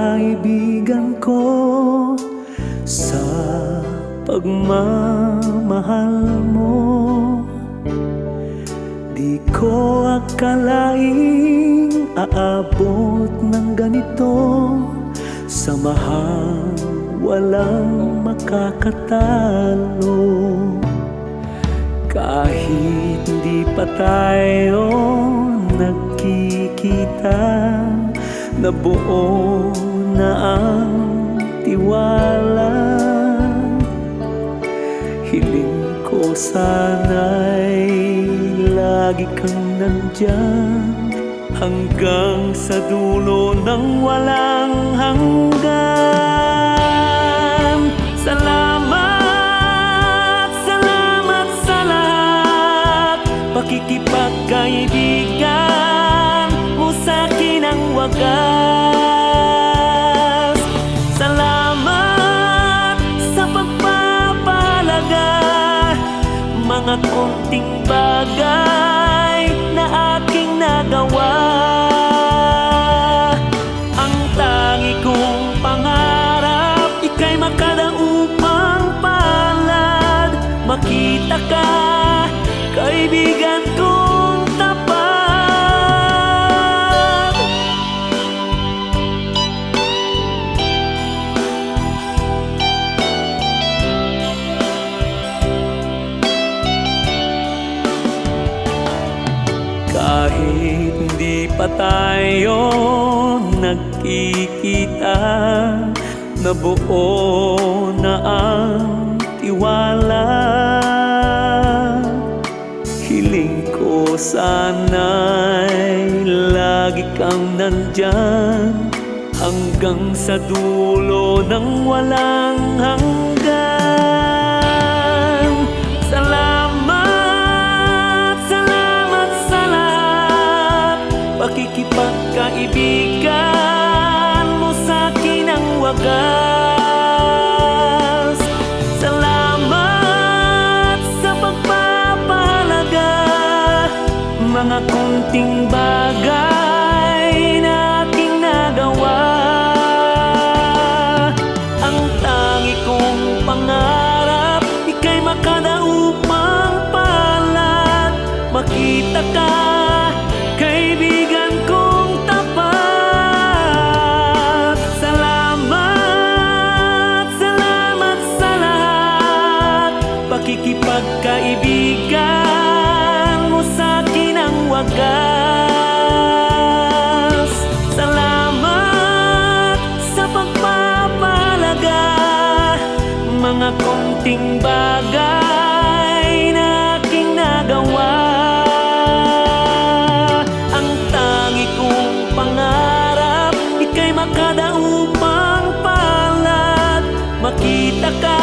kaibigan ko sa pagmamahal mo. Di ko akalaing aabot ng ganito, samahang walang makakatalo. Kahit di pa tayo nagkikita, nabuo na ang tiwala. Hiling ko sana'y lagi kang nandyan, hanggang sa dulo ng walang hanggan. Salamat, salamat sa lahat, pakikipagkaibigan mo sa'kin ang wagas. Salamat sa pagpapahalaga, mga konting bagay na aking nagawa. Ang tangi kong pangarap, ika'y makadaupang palad. Makita ka, kaibigan kong tapat. Kahit hindi pa tayo nagkikita, nabuo na ang tiwala. Hiling ko sana'y lagi kang nandyan, hanggang sa dulo ng walang hanggan. Salamat, salamat sa lahat, pakikipagkaibigan mo sa'kin ang wagas. Salamat sa pagpapahalaga, mga konting bagay na aking nagawa. Ang tangi kong pangarap, ika'y makadaupang palad. Makita ka, kaibigan kong tapat. Salamat, salamat sa lahat, pakikipagkaibigan mo sa'kin ang wagas. Salamat sa pagpapahalaga, mga konting bagay na aking nagawa. Ang tangi kong pangarap, ika'y makadaupang palad. Makita ka,